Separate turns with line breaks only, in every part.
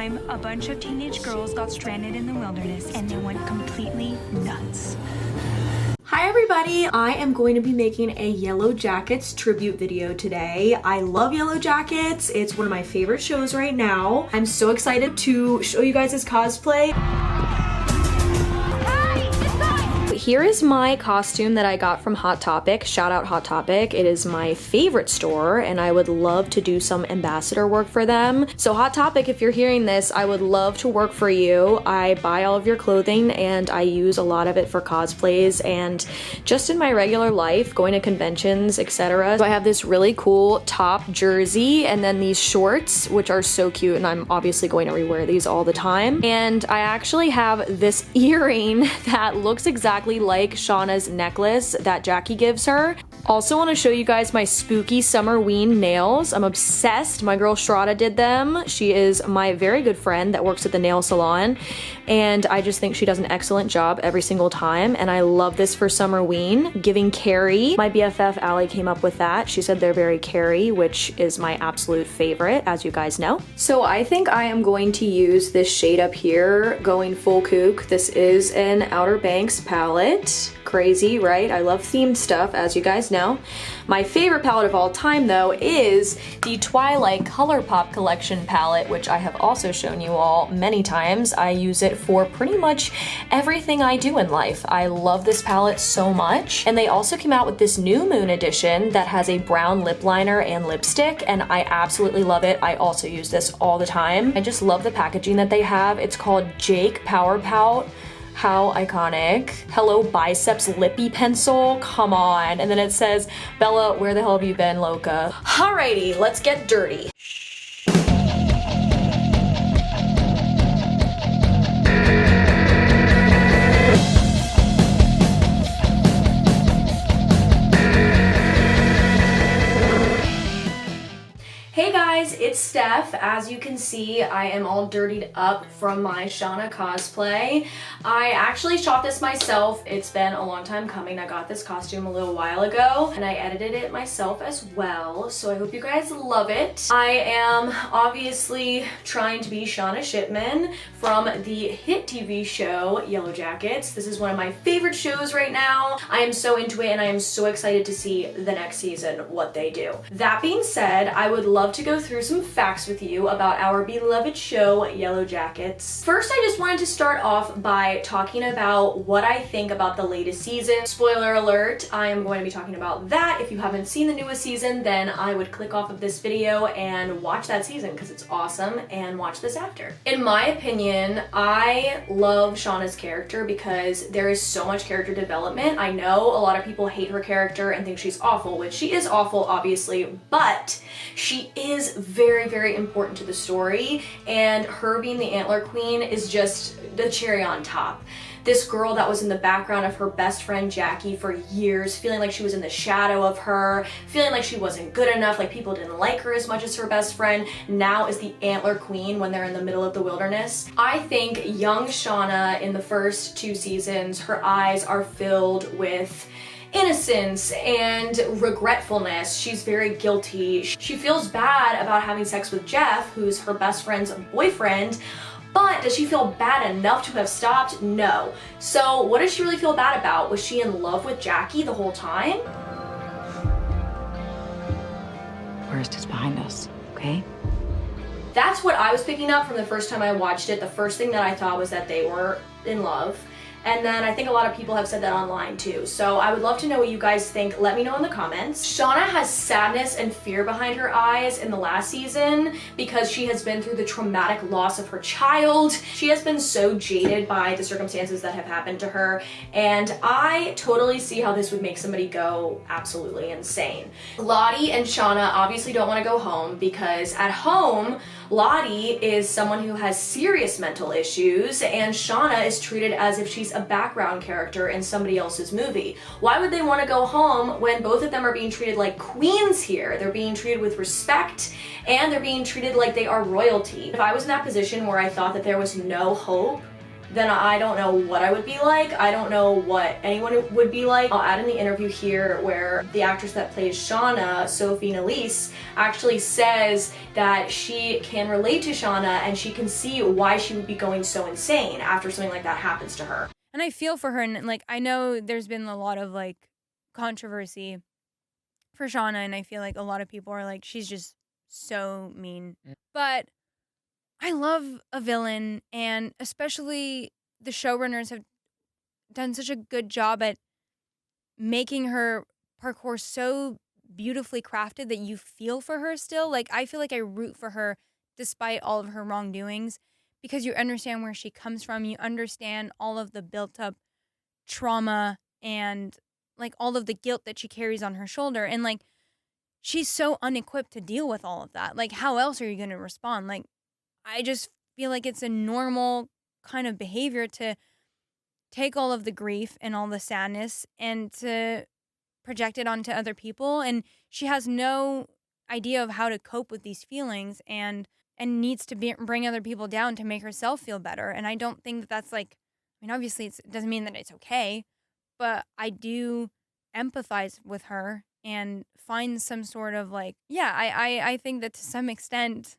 time, a bunch of teenage girls got stranded in the wilderness and they went completely nuts.
Hi everybody, I am going to be making a Yellowjackets tribute video today. I love Yellowjackets. It's one of my favorite shows right now. I'm so excited to show you guys this cosplay. Here is my costume that I got from Hot Topic. Shout out Hot Topic. It is my favorite store and I would love to do some ambassador work for them. So Hot Topic, if you're hearing this, I would love to work for you. I buy all of your clothing and I use a lot of it for cosplays and just in my regular life, going to conventions, etc. So I have this really cool top jersey and then these shorts, which are so cute, and I'm obviously going to rewear these all the time. And I actually have this earring that looks exactly like Shauna's necklace that Jackie gives her. Also want to show you guys my spooky Summerween nails. I'm obsessed. My girl Strada did them. She is my very good friend that works at the nail salon and I just think she does an excellent job every single time, and I love this for Summerween. Giving Carrie. My BFF Allie came up with that. She said they're very Carrie, which is my absolute favorite, as you guys know. So I think I am going to use this shade up here, going full kook. This is an Outer Banks palette. Crazy, right? I love themed stuff, as you guys know. My favorite palette of all time, though, is the Twilight ColourPop Collection palette, which I have also shown you all many times. I use it for pretty much everything I do in life. I love this palette so much. And they also came out with this New Moon edition that has a brown lip liner and lipstick, and I absolutely love it. I also use this all the time. I just love the packaging that they have. It's called Jake Power Pout. How iconic. Hello Biceps Lippy Pencil, come on. And then it says, Bella, where the hell have you been, Loca? Alrighty, let's get dirty. Hey guys, it's Steph. As you can see, I am all dirtied up from my Shauna cosplay. I actually shot this myself. It's been a long time coming. I got this costume a little while ago and I edited it myself as well, so I hope you guys love it. I am obviously trying to be Shauna Shipman from the hit TV show Yellowjackets. This is one of my favorite shows right now. I am so into it and I am so excited to see the next season, what they do. That being said, I would love to go through some facts with you about our beloved show Yellowjackets. First, I just wanted to start off by talking about what I think about the latest season. Spoiler alert, I am going to be talking about that. If you haven't seen the newest season, then I would click off of this video and watch that season because it's awesome, and watch this after. In my opinion, I love Shauna's character because there is so much character development. I know a lot of people hate her character and think she's awful, which she is awful obviously, but she is very, very important to the story, and her being the Antler Queen is just the cherry on top. This girl that was in the background of her best friend Jackie for years, feeling like she was in the shadow of her, feeling like she wasn't good enough, like people didn't like her as much as her best friend, now is the Antler Queen when they're in the middle of the wilderness. I think young Shauna in the first 2 seasons, her eyes are filled with innocence and regretfulness. She's very guilty. She feels bad about having sex with Jeff, who's her best friend's boyfriend, but does she feel bad enough to have stopped? No. So what does she really feel bad about? Was she in love with Jackie the whole time?
Worst is behind us, okay?
That's what I was picking up from the first time I watched it. The first thing that I thought was that they were in love. And then I think a lot of people have said that online too. So I would love to know what you guys think. Let me know in the comments. Shauna has sadness and fear behind her eyes in the last season because she has been through the traumatic loss of her child. She has been so jaded by the circumstances that have happened to her. And I totally see how this would make somebody go absolutely insane. Lottie and Shauna obviously don't want to go home because at home, Lottie is someone who has serious mental issues and Shauna is treated as if she's a background character in somebody else's movie. Why would they want to go home when both of them are being treated like queens here? They're being treated with respect and they're being treated like they are royalty. If I was in that position where I thought that there was no hope then I don't know what I would be like. I don't know what anyone would be like. I'll add in the interview here where the actress that plays Shauna, Sophie Nélisse, actually says that she can relate to Shauna and she can see why she would be going so insane after something like that happens to her.
And I feel for her, and like I know there's been a lot of like controversy for Shauna, and I feel like a lot of people are like, she's just so mean. But I love a villain, and especially the showrunners have done such a good job at making her parkour so beautifully crafted that you feel for her still. Like, I feel like I root for her despite all of her wrongdoings because you understand where she comes from. You understand all of the built up trauma and like all of the guilt that she carries on her shoulder. And like, she's so unequipped to deal with all of that. Like, how else are you going to respond? Like, I just feel like it's a normal kind of behavior to take all of the grief and all the sadness and to project it onto other people. And she has no idea of how to cope with these feelings and needs to bring other people down to make herself feel better. And I don't think that that's like, I mean, obviously it doesn't mean that it's okay, but I do empathize with her and find some sort of like, yeah, I think that to some extent,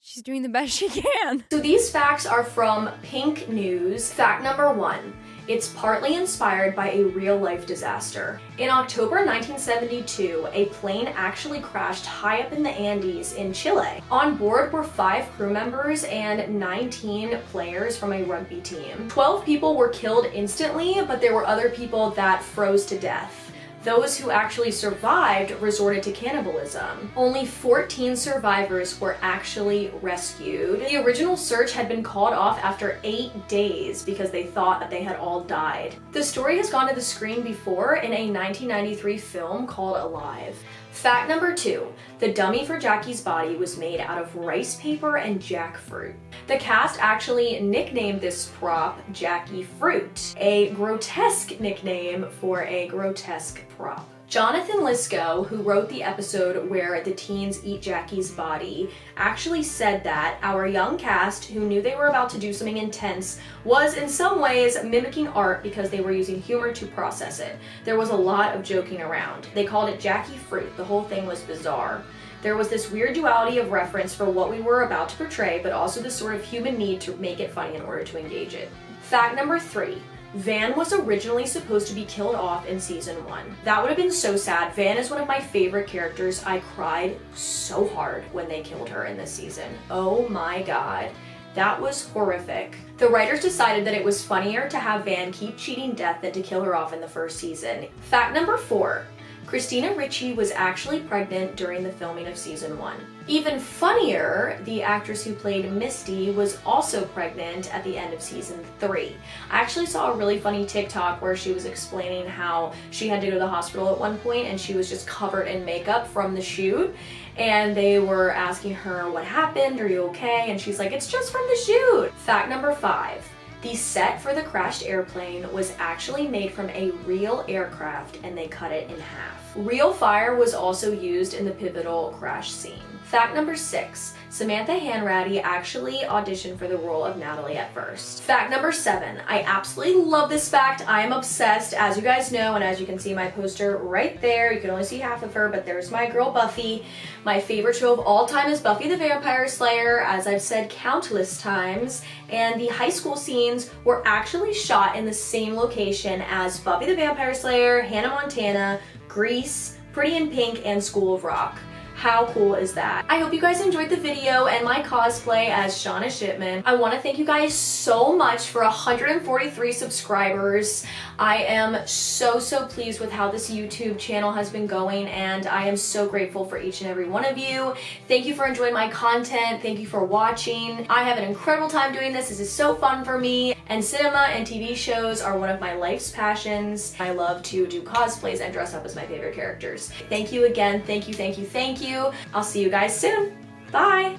she's doing the best she can.
So these facts are from Pink News. Fact number 1, it's partly inspired by a real-life disaster. In October 1972, a plane actually crashed high up in the Andes in Chile. On board were 5 crew members and 19 players from a rugby team. 12 people were killed instantly, but there were other people that froze to death. Those who actually survived resorted to cannibalism. Only 14 survivors were actually rescued. The original search had been called off after 8 days because they thought that they had all died. The story has gone to the screen before in a 1993 film called Alive. Fact number 2, the dummy for Jackie's body was made out of rice paper and jackfruit. The cast actually nicknamed this prop Jackie Fruit, a grotesque nickname for a grotesque prop. Jonathan Lynsky, who wrote the episode where the teens eat Jackie's body, actually said that our young cast, who knew they were about to do something intense, was in some ways mimicking art because they were using humor to process it. There was a lot of joking around. They called it Jackie Fruit. The whole thing was bizarre. There was this weird duality of reference for what we were about to portray, but also this sort of human need to make it funny in order to engage it. Fact number 3. Van was originally supposed to be killed off in season 1. That would have been so sad. Van is one of my favorite characters. I cried so hard when they killed her in this season. Oh my god. That was horrific. The writers decided that it was funnier to have Van keep cheating death than to kill her off in the first season. Fact number 4. Christina Ricci was actually pregnant during the filming of season 1. Even funnier, the actress who played Misty was also pregnant at the end of season 3. I actually saw a really funny TikTok where she was explaining how she had to go to the hospital at one point and she was just covered in makeup from the shoot. And they were asking her, what happened? Are you okay? And she's like, it's just from the shoot. Fact number 5. The set for the crashed airplane was actually made from a real aircraft and they cut it in half. Real fire was also used in the pivotal crash scene. Fact number 6. Samantha Hanratty actually auditioned for the role of Natalie at first. Fact number 7. I absolutely love this fact. I am obsessed, as you guys know, and as you can see my poster right there. You can only see half of her, but there's my girl Buffy. My favorite show of all time is Buffy the Vampire Slayer, as I've said countless times. And the high school scenes were actually shot in the same location as Buffy the Vampire Slayer, Hannah Montana, Grease, Pretty in Pink, and School of Rock. How cool is that? I hope you guys enjoyed the video and my cosplay as Shauna Shipman. I want to thank you guys so much for 143 subscribers. I am so pleased with how this YouTube channel has been going, and I am so grateful for each and every one of you. Thank you for enjoying my content. Thank you for watching. I have an incredible time doing this. This is so fun for me, and cinema and TV shows are one of my life's passions. I love to do cosplays and dress up as my favorite characters. Thank you again. Thank you. I'll see you guys soon. Bye.